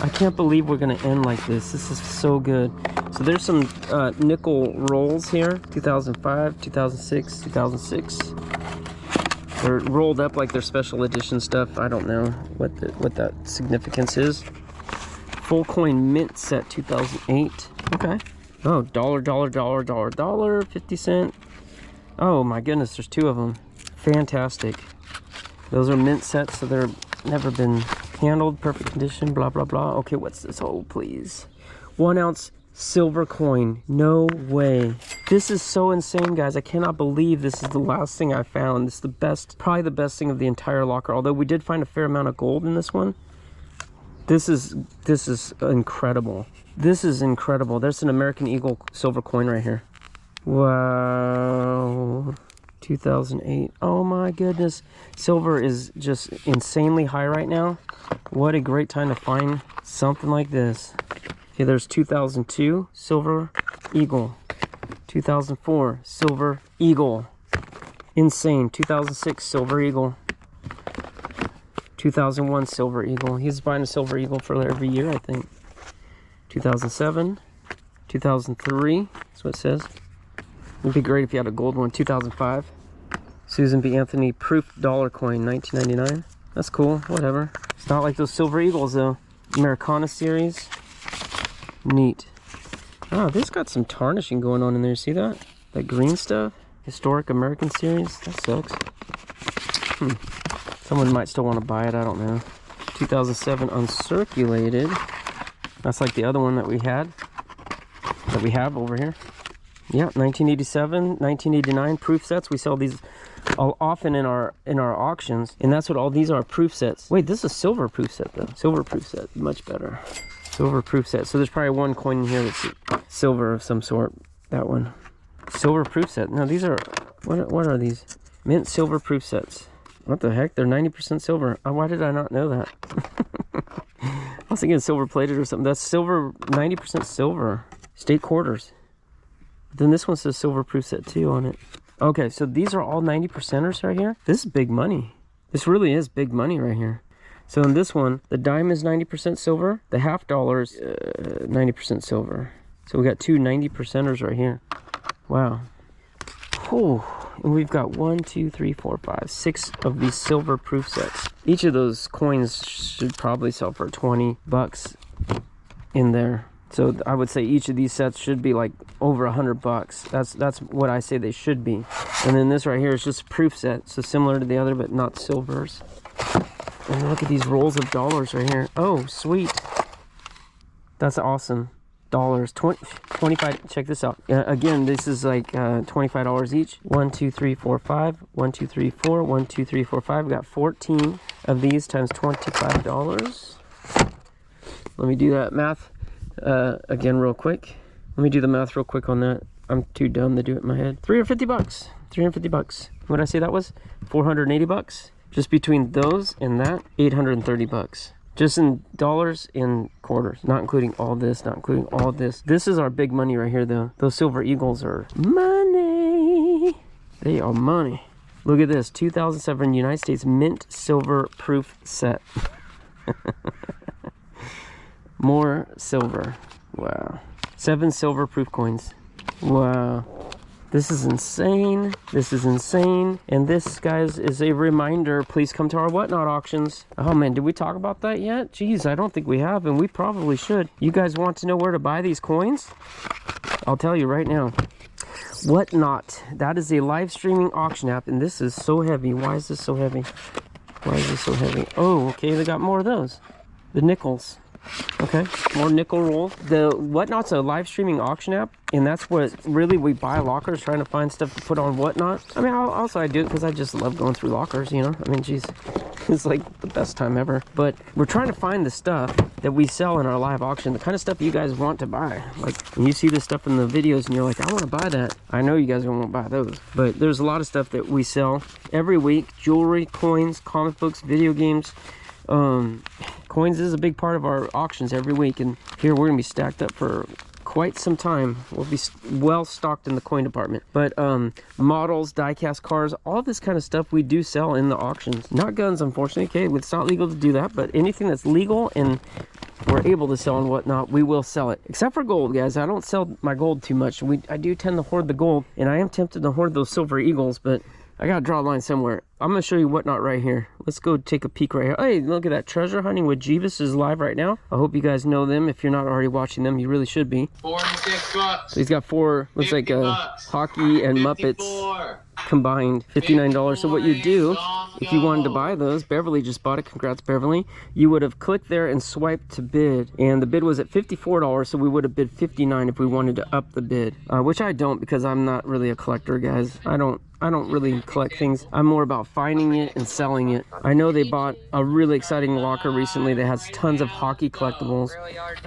Speaker 1: I can't believe we're gonna end like this. This is so good. So there's some nickel rolls here. 2005, 2006, 2006. They're rolled up like they're special edition stuff. I don't know what that significance is. Full coin mint set 2008. Okay. Oh, dollar, 50 cent. Oh my goodness, there's two of them. Fantastic. Those are mint sets, so they're never been handled, perfect condition, blah blah blah. Okay, what's this? Oh please, 1 ounce silver coin. No way. This is so insane, guys. I cannot believe this is the last thing I found. This is the best, probably the best thing of the entire locker, although we did find a fair amount of gold in this one. This is incredible. This is incredible. There's an American Eagle silver coin right here. Wow. 2008. Oh my goodness. Silver is just insanely high right now. What a great time to find something like this. Okay, there's 2002 silver eagle. 2004 silver eagle. Insane. 2006 silver eagle. 2001 silver eagle. He's buying a silver eagle for every year, I think. 2007, 2003, that's what it says. It'd be great if you had a gold one. 2005, Susan B. Anthony proof dollar coin, 1999. That's cool, whatever. It's not like those silver eagles though. Americana series, neat. Oh, this got some tarnishing going on in there. See that? That green stuff. Historic American series. That sucks. Someone might still want to buy it. I don't know. 2007 uncirculated. That's like the other one that we had. That we have over here. Yeah, 1987, 1989 proof sets. We sell these often in our auctions, and that's what all these are, proof sets. Wait, this is a silver proof set though. Silver proof set, much better. Silver proof set. So there's probably one coin in here that's silver of some sort. That one. Silver proof set. No, these are, what are these? Mint silver proof sets. What the heck? They're 90% silver. Why did I not know that? I was thinking silver plated or something. That's silver, 90% silver. State quarters. Then this one says silver proof set too on it. Okay, so these are all 90%ers right here. This is big money. This really is big money right here. So in this one, the dime is 90% silver. The $50 is 90% silver. So we got two 90%ers right here. Wow. Oh, and we've got 1, 2, 3, 4, 5, 6 of these silver proof sets. Each of those coins should probably sell for 20 bucks in there. So I would say each of these sets should be like over 100 bucks. That's what I say they should be. And then this right here is just a proof set, so similar to the other but not silvers. And look at these rolls of dollars right here. Oh, sweet. That's awesome. Dollars, 25. Check this out. Again, this is like $25 each. 1, 2, 3, 4, 5. 1, 2, 3, 4. 1, 2, 3, 4, 5. We got 14 of these times $25. Let me do that math again real quick. Let me do the math real quick on that. I'm too dumb to do it in my head. 350 bucks. 350 bucks. What did I say that was? 480 bucks. Just between those and that, 830 bucks. Just in dollars and quarters, not including all this, not including all this. This is our big money right here, though. Those silver eagles are money. They are money. Look at this, 2007 United States Mint Silver Proof Set. More silver. Wow. 7 silver proof coins. Wow. This is insane. This is insane. And this, guys, is a reminder. Please come to our Whatnot auctions. Oh, man, did we talk about that yet? Jeez, I don't think we have, and we probably should. You guys want to know where to buy these coins? I'll tell you right now. Whatnot. That is a live streaming auction app, and this is so heavy. Why is this so heavy? Why is this so heavy? Oh, okay, they got more of those. The nickels. Okay, more nickel roll. The Whatnot's a live streaming auction app, and that's what really we buy lockers, trying to find stuff to put on Whatnot. I mean, I do it because I just love going through lockers, you know. I mean, geez, it's like the best time ever. But we're trying to find the stuff that we sell in our live auction, the kind of stuff you guys want to buy. Like when you see this stuff in the videos and you're like, I want to buy that. I know you guys don't want to buy those, but there's a lot of stuff that we sell every week: jewelry, coins, comic books, video games. Coins is a big part of our auctions every week, and here we're gonna be stacked up for quite some time. We'll be well stocked in the coin department. But models, die-cast cars, all this kind of stuff we do sell in the auctions. Not guns, unfortunately. Okay, it's not legal to do that, but anything that's legal and we're able to sell and Whatnot, we will sell it. Except for gold, guys. I don't sell my gold too much. I do tend to hoard the gold, and I am tempted to hoard those silver eagles, but I gotta draw a line somewhere. I'm gonna show you Whatnot right here. Let's go take a peek right here. Hey, look at that. Treasure Hunting with Jeeves is live right now. I hope you guys know them. If you're not already watching them, you really should be.
Speaker 2: 46 bucks.
Speaker 1: So he's got 4, looks like hockey and 54. Muppets combined, $59. So what you do, if you wanted to buy those, Beverly just bought it. Congrats, Beverly. You would have clicked there and swiped to bid, and the bid was at $54, so we would have bid $59 if we wanted to up the bid, which I don't, because I'm not really a collector, guys. I don't really collect things. I'm more about finding it and selling it. I know they bought a really exciting locker recently that has tons of hockey collectibles,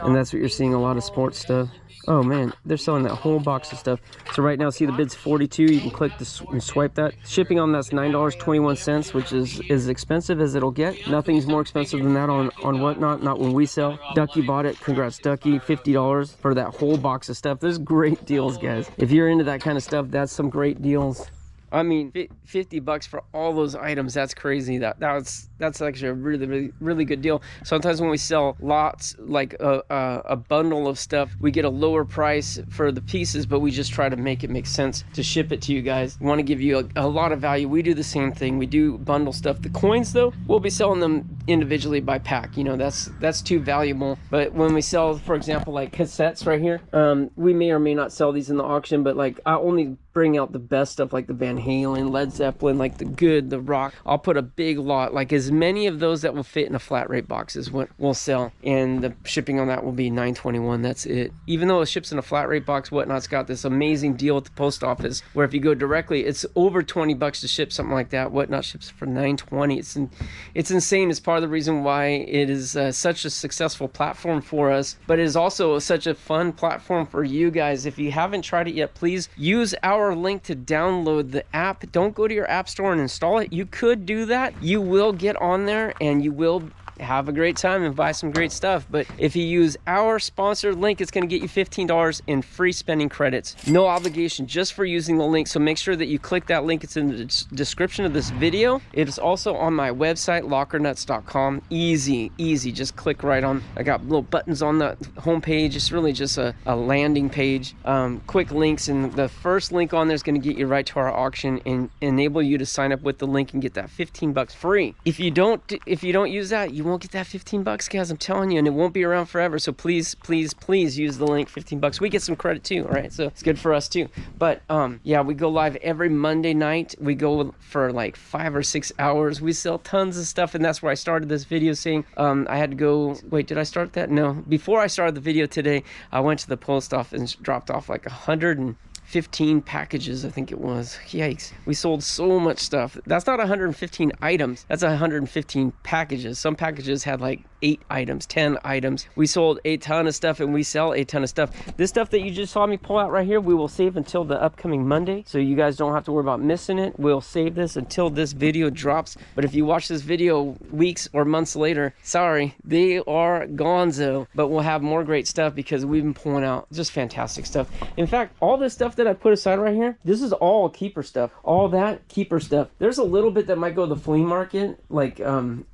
Speaker 1: and that's what you're seeing, a lot of sports stuff. Oh man, they're selling that whole box of stuff. So right now, see the bid's $42. You can click this and swipe that. Shipping on that's $9.21, which is as expensive as it'll get. Nothing's more expensive than that on Whatnot, not when we sell. Ducky bought it. Congrats, Ducky. $50 for that whole box of stuff. There's great deals, guys. If you're into that kind of stuff, that's some great deals. I mean, $50 for all those items, that's crazy. That's actually a really good deal. Sometimes when we sell lots, like a bundle of stuff, we get a lower price for the pieces, but we just try to make it make sense to ship it to you guys. We want to give you a lot of value. We do the same thing. We do bundle stuff. The coins, though, we'll be selling them individually by pack. You know, that's too valuable. But when we sell, for example, like cassettes right here, we may or may not sell these in the auction, but like I only bring out the best stuff, like the Van Halen, Led Zeppelin, like the rock. I'll put a big lot, like as many of those that will fit in a flat rate box is what we'll sell, and the shipping on that will be $9.21. That's it. Even though it ships in a flat rate box, Whatnot's got this amazing deal at the post office where if you go directly, it's over $20 to ship something like that. Whatnot ships for $9.20. It's insane. It's part of the reason why it is such a successful platform for us, but it is also such a fun platform for you guys. If you haven't tried it yet, please use our link to download the app. Don't go to your app store and install it. You could do that. You will get on there and you will have a great time and buy some great stuff. But if you use our sponsored link, it's going to get you $15 in free spending credits. No obligation, just for using the link. So make sure that you click that link. It's in the description of this video. It is also on my website, lockernuts.com. Easy. Just click right on. I got little buttons on the homepage. It's really just a landing page. Quick links, and the first link on there is going to get you right to our auction and enable you to sign up with the link and get that $15 free. If you don't use that, you won't get that $15, guys. I'm telling you, and it won't be around forever. So please use the link. $15. We get some credit too. All right, so it's good for us too. But yeah, we go live every Monday night. We go for like 5 or 6 hours. We sell tons of stuff, and that's where I started this video saying I had to go. Wait, did I start that? No. Before I started the video today, I went to the post office and dropped off like 150 115 packages, I think it was. Yikes. We sold so much stuff. That's not 115 items. That's 115 packages. Some packages had like 8 items, 10 items. We sold a ton of stuff, and we sell a ton of stuff. This stuff that you just saw me pull out right here, we will save until the upcoming Monday, so you guys don't have to worry about missing it. We'll save this until this video drops. But if you watch this video weeks or months later, sorry, they are gonzo. But we'll have more great stuff because we've been pulling out just fantastic stuff. In fact, all this stuff that I put aside right here, this is all keeper stuff. All that keeper stuff. There's a little bit that might go to the flea market, like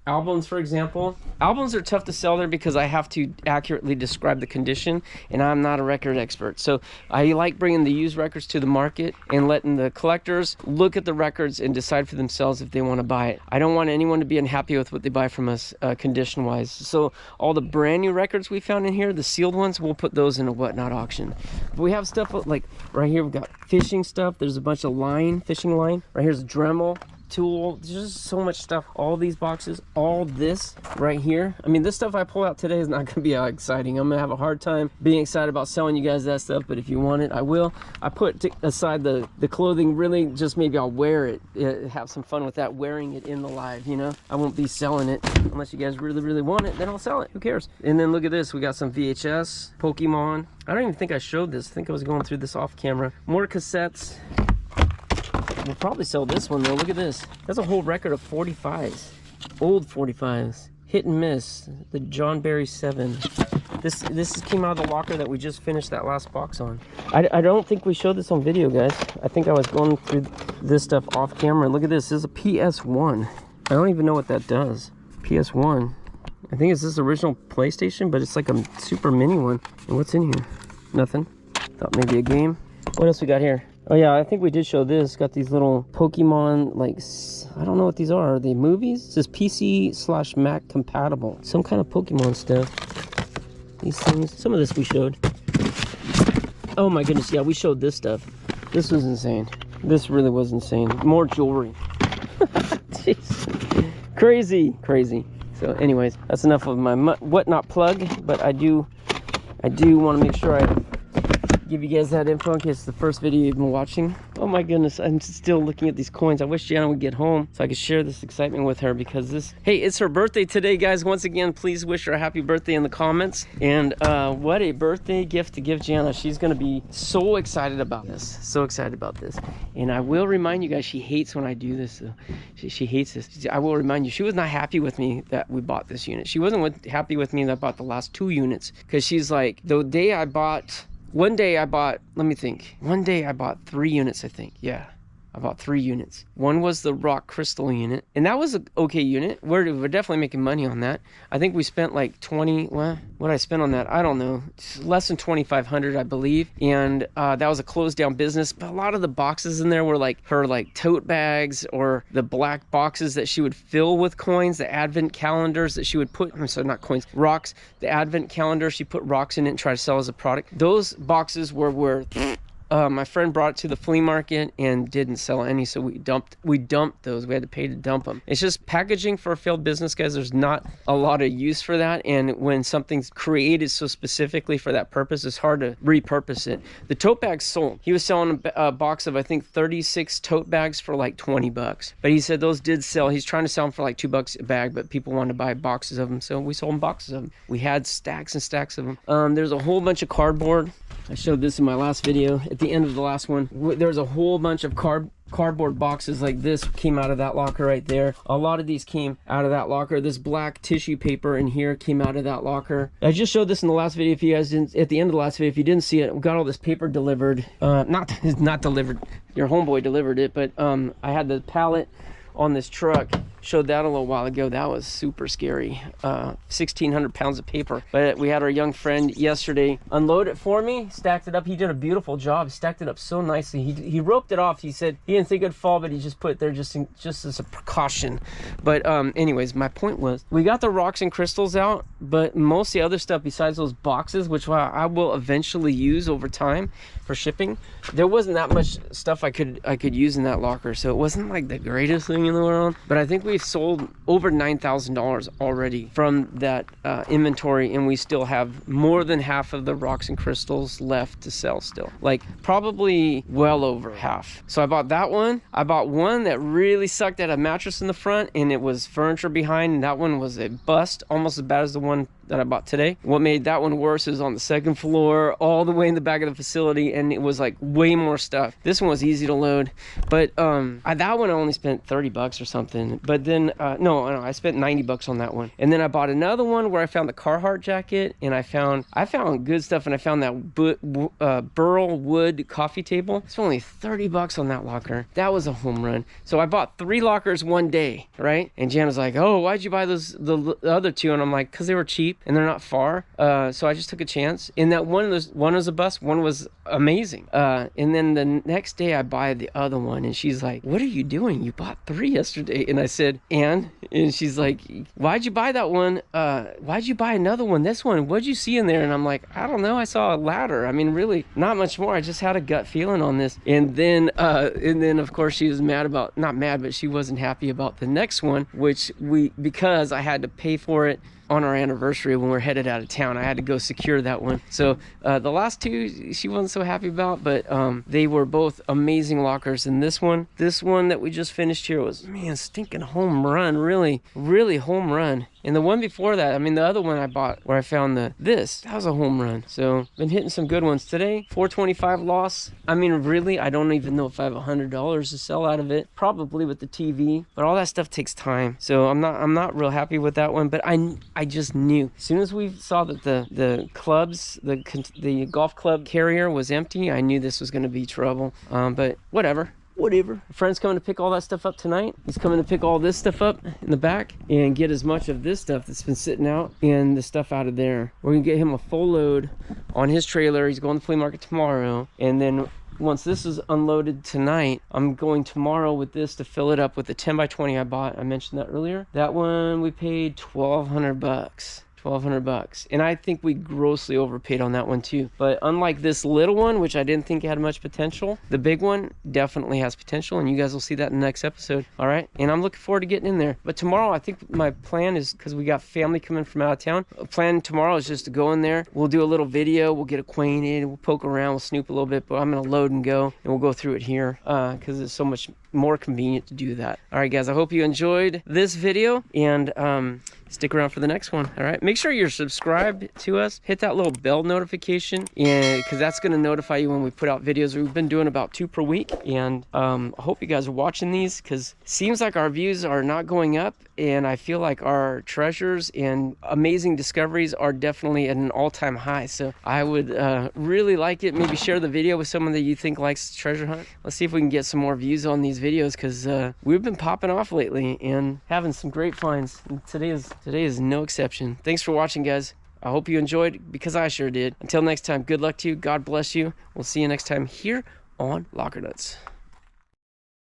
Speaker 1: albums, for example. Albums are tough to sell there because I have to accurately describe the condition, and I'm not a record expert. So I like bringing the used records to the market and letting the collectors look at the records and decide for themselves if they want to buy it. I don't want anyone to be unhappy with what they buy from us condition wise. So all the brand new records we found in here, the sealed ones, we'll put those in a whatnot auction. But we have stuff like right here, we've got fishing stuff. There's a bunch of fishing line. Right here's a Dremel tool. There's just so much stuff. All these boxes, all this right here. I mean, this stuff I pull out today is not going to be exciting. I'm going to have a hard time being excited about selling you guys that stuff, but if you want it, I will. I put aside the clothing, really just maybe I'll wear it, have some fun with that, wearing it in the live, you know. I won't be selling it unless you guys really want it, then I'll sell it. Who cares? And then look at this. We got some VHS, Pokemon. I don't even think I showed this. I think I was going through this off camera. More cassettes. We'll probably sell this one though. Look at this. That's a whole record of 45s. Old 45s. Hit and miss. The John Barry 7. This came out of the locker that we just finished that last box on. I don't think we showed this on video, guys. I think I was going through this stuff off camera. Look at this. This is a PS1. I don't even know what that does. PS1. I think it's this original PlayStation, but it's like a super mini one. And what's in here? Nothing. Thought maybe a game. What else we got here? Oh yeah, I think we did show this. Got these little Pokemon, like, I don't know what these are. Are they movies? It says PC/Mac compatible. Some kind of Pokemon stuff. These things. Some of this we showed. Oh my goodness, yeah, we showed this stuff. This was insane. This really was insane. More jewelry. Jeez. Crazy, crazy. So anyways, that's enough of my whatnot plug, but I do want to make sure I give you guys that info in case it's the first video you've been watching. Oh my goodness, I'm still looking at these coins. I wish Jana would get home so I could share this excitement with her, because hey, it's her birthday today, guys. Once again, please wish her a happy birthday in the comments. And what a birthday gift to give Jana. She's gonna be so excited about this. So excited about this. And I will remind you guys, she hates when I do this. She hates this. I will remind you, she was not happy with me that we bought this unit. She wasn't happy with me that I bought the last 2 units, because she's like, the day I bought, one day I bought 3 units, I think. Yeah, I bought 3 units. One was the rock crystal unit, and that was an okay unit. We're definitely making money on that. I think we spent like 20, what I spent on that, I don't know, less than 2,500, I believe. And that was a closed down business, but a lot of the boxes in there were like her tote bags, or the black boxes that she would fill with coins, the advent calendars that she would put, I'm sorry, not coins, rocks, the advent calendar, she put rocks in it and tried to sell as a product. Those boxes were worth, my friend brought it to the flea market and didn't sell any, so we dumped those. We had to pay to dump them. It's just packaging for a failed business, guys. There's not a lot of use for that, and when something's created so specifically for that purpose, it's hard to repurpose it. The tote bags sold. He was selling a box of, I think, 36 tote bags for like 20 bucks, but he said those did sell. He's trying to sell them for like $2 a bag, but people wanted to buy boxes of them, so we sold them boxes of them. We had stacks and stacks of them. There's a whole bunch of cardboard. I showed this in my last video. At the end of the last one, there's a whole bunch of cardboard boxes like this came out of that locker right there. A lot of these came out of that locker. This black tissue paper in here came out of that locker. I just showed this in the last video. If you guys didn't, at the end of the last video, if you didn't see it, we got all this paper delivered. Not delivered. Your homeboy delivered it, but I had the pallet on this truck. Showed that a little while ago. That was super scary. 1,600 pounds of paper. But we had our young friend yesterday unload it for me, stacked it up. He did a beautiful job. He stacked it up so nicely. He roped it off. He said he didn't think it'd fall, but he just put it there just as a precaution. But anyways, my point was, we got the rocks and crystals out, but most of the other stuff besides those boxes, which I will eventually use over time for shipping, there wasn't that much stuff I could use in that locker. So it wasn't like the greatest thing thing in the world. But I think we've sold over $9,000 already from that inventory, and we still have more than half of the rocks and crystals left to sell still. Like probably well over half. So I bought that one. I bought one that really sucked at a mattress in the front, and it was furniture behind, and that one was a bust, almost as bad as the one that I bought today. What made that one worse is on the second floor, all the way in the back of the facility, and it was like way more stuff. This one was easy to load, but that one I only spent 30 bucks or something. But then no, I spent 90 bucks on that one. And then I bought another one where I found the Carhartt jacket, and I found good stuff, and I found that burl wood coffee table. It's only 30 bucks on that locker. That was a home run. So I bought 3 lockers one day, right? And Jan was like, "Oh, why'd you buy the other 2?" And I'm like, "Cause they were cheap and they're not far." So I just took a chance. And that one was a bust, one was amazing. And then the next day I buy the other one, and she's like, "What are you doing? You bought 3 yesterday." And I said, and she's like, "Why'd you buy that one? Why'd you buy another one? This one, what'd you see in there?" And I'm like, "I don't know. I saw a ladder. I mean, really, not much more. I just had a gut feeling on this." And then of course she was not mad, but she wasn't happy about the next one, which because I had to pay for it on our anniversary when we're headed out of town. I had to go secure that one. So the last 2 she wasn't so happy about, but they were both amazing lockers. And this one that we just finished here was, man, stinking home run. Really, really home run. And the one before that, I mean, the other one I bought where I found that was a home run. So been hitting some good ones today. 425 loss. I mean, really, I don't even know if I have $100 to sell out of it. Probably with the TV, but all that stuff takes time. So I'm not real happy with that one. But I just knew as soon as we saw that the clubs, the golf club carrier was empty, I knew this was going to be trouble. But whatever. A friend's coming to pick all that stuff up tonight. He's coming to pick all this stuff up in the back and get as much of this stuff that's been sitting out and the stuff out of there. We're gonna get him a full load on his trailer. He's going to the flea market tomorrow, and then once this is unloaded tonight, I'm going tomorrow with this to fill it up with the 10 by 20 I bought. I mentioned that earlier. That one we paid $1,200. $1,200, and I think we grossly overpaid on that one too. But unlike this little one, which I didn't think had much potential, the big one definitely has potential, and you guys will see that in the next episode. All right, and I'm looking forward to getting in there. But tomorrow, I think my plan is, because we got family coming from out of town, plan tomorrow is just to go in there. We'll do a little video, we'll get acquainted, we'll poke around, we'll snoop a little bit, but I'm gonna load and go, and we'll go through it here because it's so much more convenient to do that. All right, guys, I hope you enjoyed this video, and stick around for the next one. All right, make sure you're subscribed to us. Hit that little bell notification, and because that's going to notify you when we put out videos. We've been doing about 2 per week, and I hope you guys are watching these, because it seems like our views are not going up, and I feel like our treasures and amazing discoveries are definitely at an all-time high. So I would really like it. Maybe share the video with someone that you think likes treasure hunt. Let's see if we can get some more views on these videos, because we've been popping off lately and having some great finds. And today is no exception. Thanks for watching, guys. I hope you enjoyed, because I sure did. Until next time, good luck to you. God bless you. We'll see you next time here on Locker Nuts.